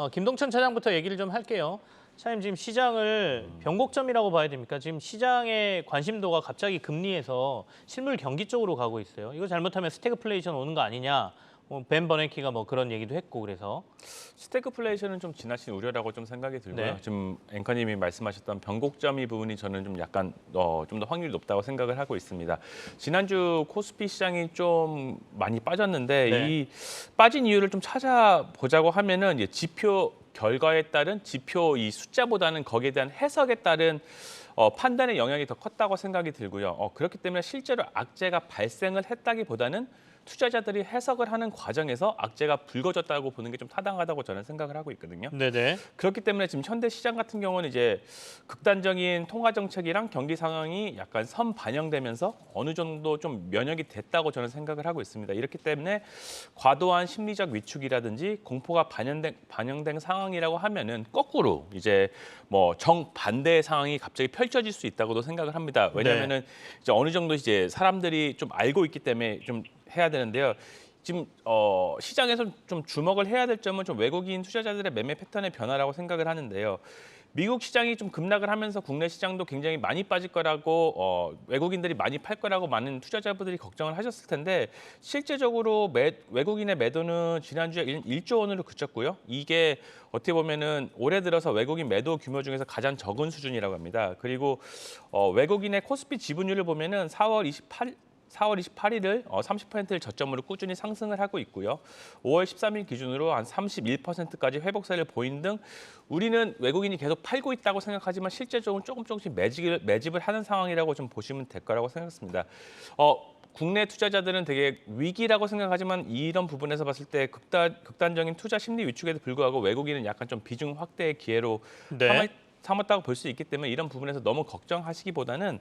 김동천 차장부터 얘기를 좀 할게요. 차장님 지금 시장을 변곡점이라고 봐야 됩니까? 지금 시장의 관심도가 갑자기 금리에서 실물 경기 쪽으로 가고 있어요. 이거 잘못하면 스태그플레이션 오는 거 아니냐? 벤 버냉키가 뭐 그런 얘기도 했고 그래서 스태그플레이션은 좀 지나친 우려라고 좀 생각이 들고요. 네. 지금 앵커님이 말씀하셨던 변곡점이 부분이 저는 좀 약간 좀 더 확률이 높다고 생각을 하고 있습니다. 지난주 코스피 시장이 좀 많이 빠졌는데 네. 이 빠진 이유를 좀 찾아보자고 하면은 이제 지표 결과에 따른 지표 이 숫자보다는 거기에 대한 해석에 따른 판단의 영향이 더 컸다고 생각이 들고요. 그렇기 때문에 실제로 악재가 발생을 했다기보다는 투자자들이 해석을 하는 과정에서 악재가 불거졌다고 보는 게 좀 타당하다고 저는 생각을 하고 있거든요. 네네. 그렇기 때문에 지금 현대 시장 같은 경우는 이제 극단적인 통화 정책이랑 경기 상황이 약간 선반영되면서 어느 정도 좀 면역이 됐다고 저는 생각을 하고 있습니다. 이렇기 때문에 과도한 심리적 위축이라든지 공포가 반영된 상황이라고 하면은 거꾸로 이제 뭐 정반대의 상황이 갑자기 펼쳐질 수 있다고도 생각을 합니다. 왜냐하면은 이제 어느 정도 이제 사람들이 좀 알고 있기 때문에 좀 해야 되는데요. 지금 시장에서 좀 주목을 해야 될 점은 좀 외국인 투자자들의 매매 패턴의 변화라고 생각을 하는데요. 미국 시장이 좀 급락을 하면서 국내 시장도 굉장히 많이 빠질 거라고 외국인들이 많이 팔 거라고 많은 투자자분들이 걱정을 하셨을 텐데 실제적으로 외국인의 매도는 지난주에 1조 원으로 그쳤고요. 이게 어떻게 보면은 올해 들어서 외국인 매도 규모 중에서 가장 적은 수준이라고 합니다. 그리고 외국인의 코스피 지분율을 보면은 4월 28일을 30%를 저점으로 꾸준히 상승을 하고 있고요. 5월 13일 기준으로 한 31%까지 회복세를 보이는 등 우리는 외국인이 계속 팔고 있다고 생각하지만 실제적으로 조금씩 매집을 하는 상황이라고 좀 보시면 될 거라고 생각합니다. 국내 투자자들은 되게 위기라고 생각하지만 이런 부분에서 봤을 때 극단적인 투자 심리 위축에도 불구하고 외국인은 약간 좀 비중 확대의 기회로 네. 삼았다고 볼 수 있기 때문에 이런 부분에서 너무 걱정하시기보다는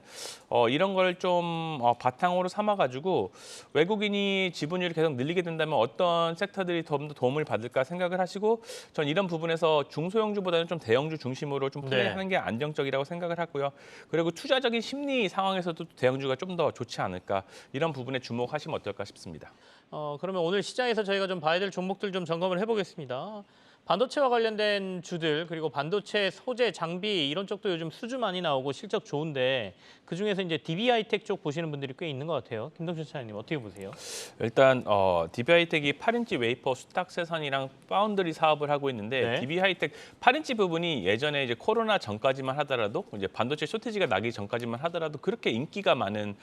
이런 걸 좀 바탕으로 삼아가지고 외국인이 지분율이 계속 늘리게 된다면 어떤 섹터들이 더 도움을 받을까 생각을 하시고 전 이런 부분에서 중소형주보다는 좀 대형주 중심으로 좀 플레이하는 게 안정적이라고 생각을 하고요. 그리고 투자적인 심리 상황에서도 대형주가 좀 더 좋지 않을까 이런 부분에 주목하시면 어떨까 싶습니다. 그러면 오늘 시장에서 저희가 좀 봐야 될 종목들 좀 점검을 해보겠습니다. 반도체와 관련된 주들 그리고 반도체 소재 장비 이런 쪽도 요즘 수주 많이 나오고 실적 좋은데 그중에서 이제 DB하이텍 쪽 보시는 분들이 꽤 있는 것 같아요. 김동준 차장님 어떻게 보세요? 일단 DB하이텍이 8인치 웨이퍼 수탁 생산이랑 파운드리 사업을 하고 있는데 네. DB하이텍 8인치 부분이 예전에 이제 코로나 전까지만 하더라도 이제 반도체 쇼티지가 나기 전까지만 하더라도 그렇게 인기가 많은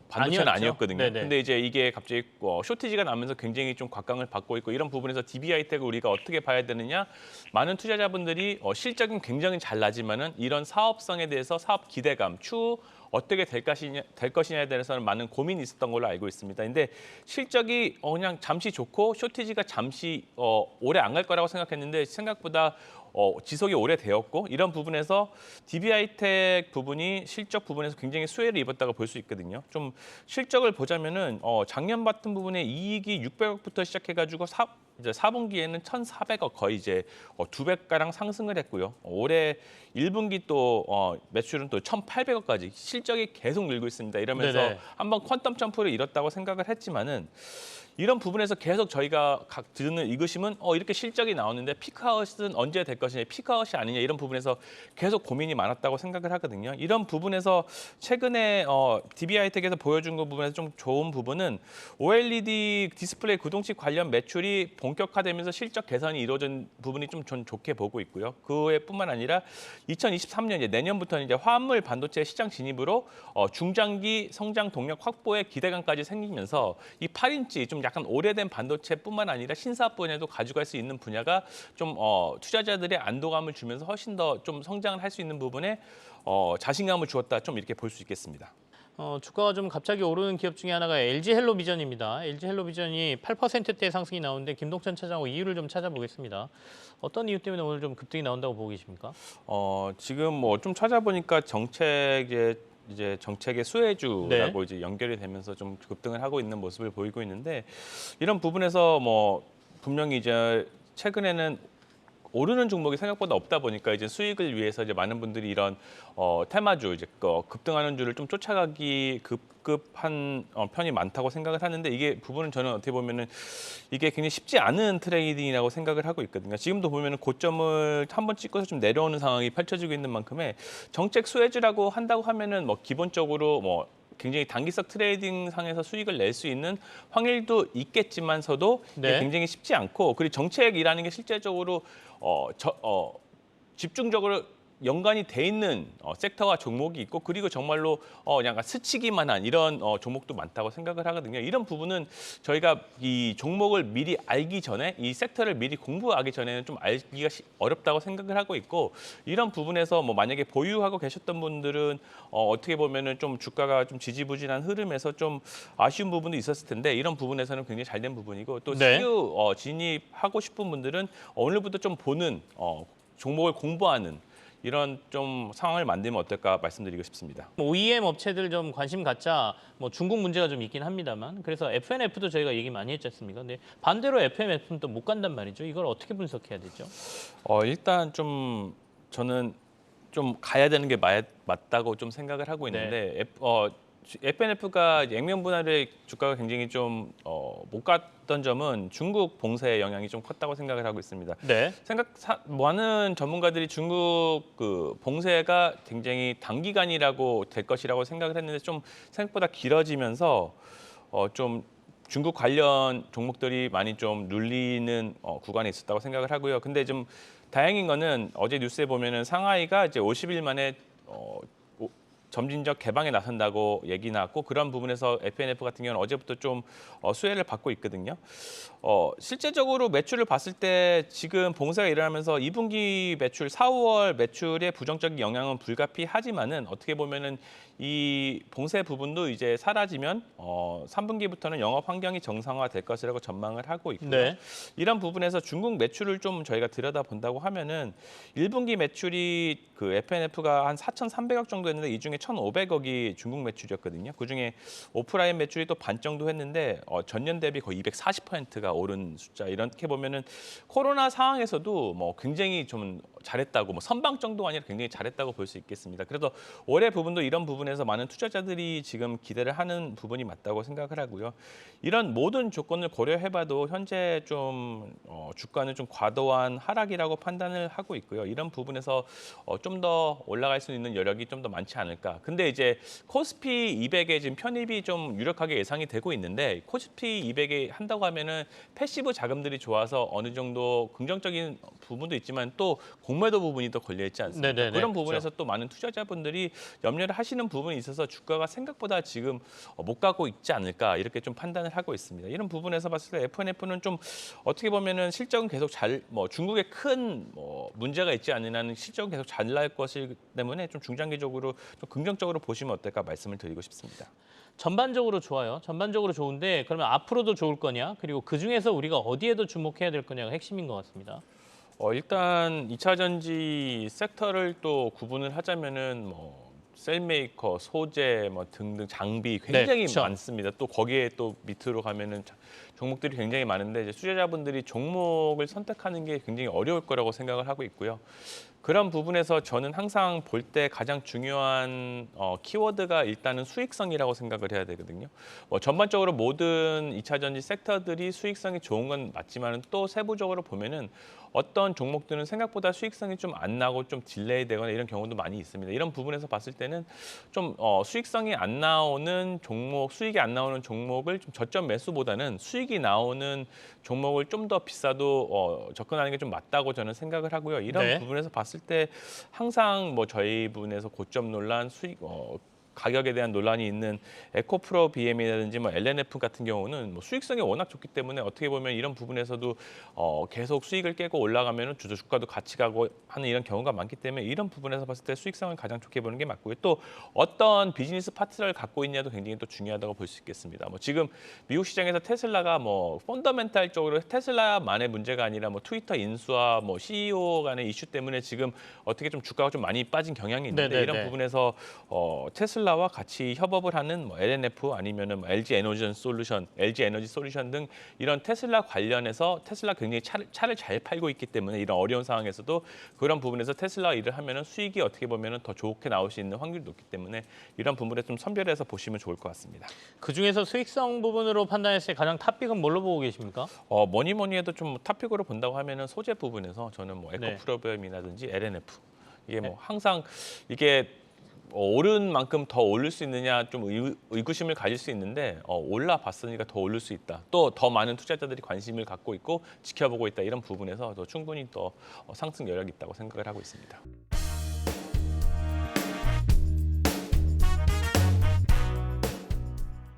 반도체는 아니었죠. 아니었거든요. 네네. 근데 이제 이게 갑자기 쇼티지가 나면서 굉장히 좀 곽강을 받고 있고 이런 부분에서 DB하이텍을 우리가 어떻게 봐야 되느냐? 많은 투자자분들이 실적은 굉장히 잘 나지만은 이런 사업성에 대해서 사업 기대감, 추후 어떻게 될 것이냐에 대해서는 많은 고민이 있었던 걸로 알고 있습니다. 근데 실적이 그냥 잠시 좋고 쇼티지가 잠시 오래 안 갈 거라고 생각했는데 생각보다 지속이 오래되었고 이런 부분에서 DB하이텍 부분이 실적 부분에서 굉장히 수혜를 입었다고 볼 수 있거든요. 좀 실적을 보자면은 작년 같은 부분에 이익이 600억부터 시작해가지고 이제 4분기에는 1,400억 거의 이제 2배가량 상승을 했고요. 올해 1분기 또 매출은 또 1,800억까지 실적이 계속 늘고 있습니다. 이러면서 네네. 한번 퀀텀 점프를 이뤘다고 생각을 했지만은 이런 부분에서 계속 저희가 드는 의구심은 이렇게 실적이 나오는데 피크아웃은 언제 될 것이냐, 피크아웃이 아니냐 이런 부분에서 계속 고민이 많았다고 생각을 하거든요. 이런 부분에서 최근에 DB하이텍에서 보여준 그 부분에서 좀 좋은 부분은 OLED 디스플레이 구동식 관련 매출이 본격화되면서 실적 개선이 이루어진 부분이 좀 전 좋게 보고 있고요. 그뿐만 아니라 2023년 이제 내년부터는 이제 화합물 반도체 시장 진입으로 중장기 성장 동력 확보에 기대감까지 생기면서 이 8인치 좀 약간 오래된 반도체뿐만 아니라 신사업 분야도 가져갈 수 있는 분야가 좀 투자자들의 안도감을 주면서 훨씬 더 좀 성장을 할 수 있는 부분에 자신감을 주었다 좀 이렇게 볼 수 있겠습니다. 주가가 좀 갑자기 오르는 기업 중에 하나가 LG헬로비전입니다. LG헬로비전이 8%대 상승이 나오는데 김동천 차장하고 이유를 좀 찾아보겠습니다. 어떤 이유 때문에 오늘 좀 급등이 나온다고 보고 계십니까? 지금 뭐 좀 찾아보니까 이제 정책의 수혜주라고 네. 이제 연결이 되면서 좀 급등을 하고 있는 모습을 보이고 있는데 이런 부분에서 뭐 분명히 이제 최근에는 오르는 종목이 생각보다 없다 보니까 이제 수익을 위해서 이제 많은 분들이 이런 테마주 이제 급등하는 주를 좀 쫓아가기 급급한 편이 많다고 생각을 하는데 이게 부분은 저는 어떻게 보면은 이게 굉장히 쉽지 않은 트레이딩이라고 생각을 하고 있거든요. 지금도 보면은 고점을 한번 찍고서 좀 내려오는 상황이 펼쳐지고 있는 만큼에 정책 수혜주라고 한다고 하면은 뭐 기본적으로 뭐 굉장히 단기적 트레이딩 상에서 수익을 낼 수 있는 확률도 있겠지만서도 이게 네. 굉장히 쉽지 않고 그리고 정책이라는 게 실제적으로 집중적으로 연관이 돼 있는 섹터와 종목이 있고 그리고 정말로 약간 스치기만 한 이런 종목도 많다고 생각을 하거든요. 이런 부분은 저희가 이 종목을 미리 알기 전에 이 섹터를 미리 공부하기 전에는 좀 알기가 어렵다고 생각을 하고 있고 이런 부분에서 뭐 만약에 보유하고 계셨던 분들은 어떻게 보면은 좀 주가가 좀 지지부진한 흐름에서 좀 아쉬운 부분도 있었을 텐데 이런 부분에서는 굉장히 잘된 부분이고 또 네. 신규 진입하고 싶은 분들은 오늘부터 좀 보는 종목을 공부하는 이런 좀 상황을 만들면 어떨까 말씀드리고 싶습니다. OEM 업체들 좀 관심 갖자. 뭐 중국 문제가 좀 있긴 합니다만. 그래서 FNF도 저희가 얘기 많이 했지 않습니까? 근데 반대로 FNF는 또 못 간단 말이죠. 이걸 어떻게 분석해야 되죠? 일단 좀 저는 좀 가야 되는 게 맞다고 좀 생각을 하고 있는데 FNF가 액면 분할의 주가가 굉장히 좀 못 갔던 점은 중국 봉쇄의 영향이 좀 컸다고 생각을 하고 있습니다. 네. 많은 전문가들이 중국 그 봉쇄가 굉장히 단기간이라고 될 것이라고 생각을 했는데 좀 생각보다 길어지면서 좀 중국 관련 종목들이 많이 좀 눌리는 구간에 있었다고 생각을 하고요. 근데 좀 다행인 거는 어제 뉴스에 보면은 상하이가 이제 50일 만에 점진적 개방에 나선다고 얘기 나왔고 그런 부분에서 FNF 같은 경우는 어제부터 좀 수혜를 받고 있거든요. 실제적으로 매출을 봤을 때 지금 봉쇄가 일어나면서 2분기 매출, 4월 매출의 부정적인 영향은 불가피하지만은 어떻게 보면은 이 봉쇄 부분도 이제 사라지면 3분기부터는 영업 환경이 정상화될 것이라고 전망을 하고 있고요. 네. 이런 부분에서 중국 매출을 좀 저희가 들여다본다고 하면은 1분기 매출이 그 FNF가 한 4,300억 정도 했는데 이 중에 1,500억이 중국 매출이었거든요. 그중에 오프라인 매출이 또 반 정도 했는데 전년 대비 거의 240%가 오른 숫자. 이렇게 보면은 코로나 상황에서도 뭐 굉장히 좀 잘했다고 뭐 선방 정도가 아니라 굉장히 잘했다고 볼 수 있겠습니다. 그래서 올해 부분도 이런 부분에서 많은 투자자들이 지금 기대를 하는 부분이 맞다고 생각을 하고요. 이런 모든 조건을 고려해봐도 현재 좀 주가는 좀 과도한 하락이라고 판단을 하고 있고요. 이런 부분에서 좀 더 올라갈 수 있는 여력이 좀 더 많지 않을까. 근데 이제 코스피 200에 지금 편입이 좀 유력하게 예상이 되고 있는데 코스피 200에 한다고 하면은 패시브 자금들이 좋아서 어느 정도 긍정적인 부분도 있지만 또 공매도 부분이 또 걸려 있지 않습니까? 네네네. 그런 부분에서 또 많은 투자자분들이 염려를 하시는 부분이 있어서 주가가 생각보다 지금 못 가고 있지 않을까 이렇게 좀 판단을 하고 있습니다. 이런 부분에서 봤을 때 FNF는 좀 어떻게 보면은 실적은 계속 중국에 큰 문제가 있지 않는 한은 실적은 계속 잘 날 것이기 때문에 좀 중장기적으로 좀 긍정적으로 보시면 어떨까 말씀을 드리고 싶습니다. 전반적으로 좋아요. 전반적으로 좋은데 그러면 앞으로도 좋을 거냐? 그리고 그중에서 우리가 어디에 더 주목해야 될 거냐가 핵심인 것 같습니다. 일단 2차 전지 섹터를 또 구분을 하자면은 뭐 셀메이커, 소재 뭐 등등 장비 굉장히 그렇죠. 많습니다. 또 거기에 또 밑으로 가면은 종목들이 굉장히 많은데 이제 투자자분들이 종목을 선택하는 게 굉장히 어려울 거라고 생각을 하고 있고요. 그런 부분에서 저는 항상 볼 때 가장 중요한 키워드가 일단은 수익성이라고 생각을 해야 되거든요. 전반적으로 모든 2차 전지 섹터들이 수익성이 좋은 건 맞지만 또 세부적으로 보면은 어떤 종목들은 생각보다 수익성이 좀 안 나고 좀 딜레이 되거나 이런 경우도 많이 있습니다. 이런 부분에서 봤을 때는 좀 수익성이 안 나오는 종목, 수익이 안 나오는 종목을 좀 저점 매수보다는 수익이 나오는 종목을 좀 더 비싸도 접근하는 게 좀 맞다고 저는 생각을 하고요. 이런 네. 부분에서 봤을 때 항상 뭐 저희 분에서 고점 논란, 가격에 대한 논란이 있는 에코프로 BM이라든지 뭐 LNF 같은 경우는 뭐 수익성이 워낙 좋기 때문에 어떻게 보면 이런 부분에서도 계속 수익을 깨고 올라가면은 주가도 같이 가고 하는 이런 경우가 많기 때문에 이런 부분에서 봤을 때 수익성을 가장 좋게 보는 게 맞고요. 또 어떤 비즈니스 파트너를 갖고 있냐도 굉장히 또 중요하다고 볼 수 있겠습니다. 뭐 지금 미국 시장에서 테슬라가 뭐 펀더멘탈적으로 테슬라만의 문제가 아니라 뭐 트위터 인수와 뭐 CEO 간의 이슈 때문에 지금 어떻게 좀 주가가 좀 많이 빠진 경향이 있는데 네네네. 이런 부분에서 테슬라 테슬라와 같이 협업을 하는 뭐 LNF 아니면은 뭐 LG 에너지 솔루션 등 이런 테슬라 관련해서 테슬라 굉장히 차를 잘 팔고 있기 때문에 이런 어려운 상황에서도 그런 부분에서 테슬라 일을 하면은 수익이 어떻게 보면은 더 좋게 나올 수 있는 확률이 높기 때문에 이런 부분에 좀 선별해서 보시면 좋을 것 같습니다. 그중에서 수익성 부분으로 판단했을 때 가장 탑픽은 뭘로 보고 계십니까? 뭐니 해도 좀 탑픽으로 본다고 하면은 소재 부분에서 저는 뭐 네. 에코프로비움이라든지 LNF 이게 뭐 항상 이게 오른 만큼 더 오를 수 있느냐 좀 의구심을 가질 수 있는데 올라봤으니까 더 오를 수 있다. 또 더 많은 투자자들이 관심을 갖고 있고 지켜보고 있다. 이런 부분에서 더 충분히 더 상승 여력이 있다고 생각을 하고 있습니다.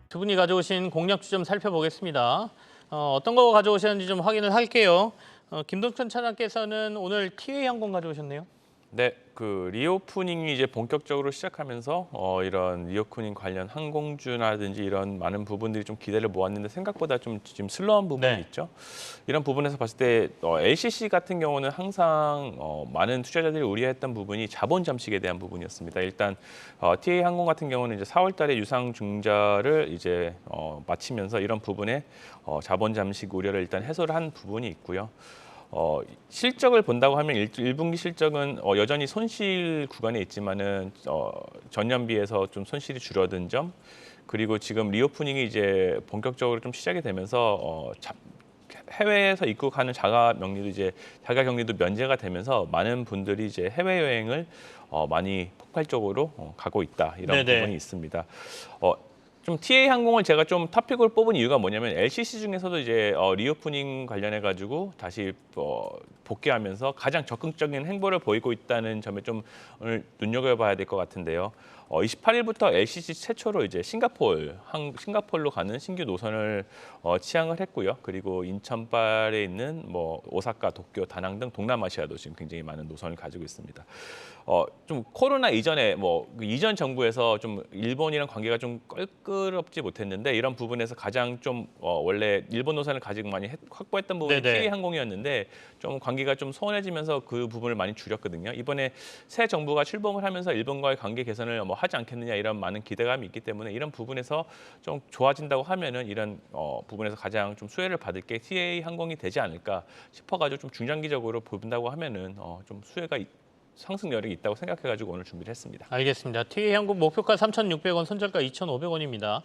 두 분이 가져오신 공략주 좀 살펴보겠습니다. 어떤 거 가져오셨는지 좀 확인을 할게요. 김동천 차장께서는 오늘 티웨이 항공 가져오셨네요. 네, 그 리오프닝이 이제 본격적으로 시작하면서 이런 리오프닝 관련 항공주라든지 이런 많은 부분들이 좀 기대를 모았는데 생각보다 좀 지금 슬로운 부분이 네. 있죠. 이런 부분에서 봤을 때 LCC 같은 경우는 항상 많은 투자자들이 우려했던 부분이 자본 잠식에 대한 부분이었습니다. 일단 TA 항공 같은 경우는 이제 4월달에 유상 증자를 이제 마치면서 이런 부분에 자본 잠식 우려를 일단 해소를 한 부분이 있고요. 실적을 본다고 하면 1분기 실적은 여전히 손실 구간에 있지만은 전년 비해서 좀 손실이 줄어든 점, 그리고 지금 리오프닝이 이제 본격적으로 좀 시작이 되면서 해외에서 입국하는 자가 격리도 면제가 되면서 많은 분들이 이제 해외 여행을 많이 폭발적으로 가고 있다, 이런 네네. 부분이 있습니다. 좀 TA 항공을 제가 좀 탑픽으로 뽑은 이유가 뭐냐면 LCC 중에서도 이제 리오프닝 관련해 가지고 다시 복귀하면서 가장 적극적인 행보를 보이고 있다는 점에 좀 오늘 눈여겨봐야 될 것 같은데요. 28일부터 LCC 최초로 이제 싱가포르로 가는 신규 노선을 취항을 했고요. 그리고 인천발에 있는 뭐 오사카, 도쿄, 다낭 등 동남아시아도 지금 굉장히 많은 노선을 가지고 있습니다. 좀 코로나 이전에 그 이전 정부에서 좀 일본이랑 관계가 좀 껄끄럽지 못했는데 이런 부분에서 가장 좀 원래 일본 노선을 가지고 많이 확보했던 부분이 네네. TA 항공이었는데 좀 관계가 좀 소원해지면서 그 부분을 많이 줄였거든요. 이번에 새 정부가 출범을 하면서 일본과의 관계 개선을 뭐 하지 않겠느냐 이런 많은 기대감이 있기 때문에 이런 부분에서 좀 좋아진다고 하면은 이런 부분에서 가장 좀 수혜를 받을 게 TA 항공이 되지 않을까 싶어가지고 좀 중장기적으로 본다고 하면은 좀 수혜가 상승 여력이 있다고 생각해가지고 오늘 준비를 했습니다. 알겠습니다. 티웨이 항공 목표가 3,600원, 손절가 2,500원입니다.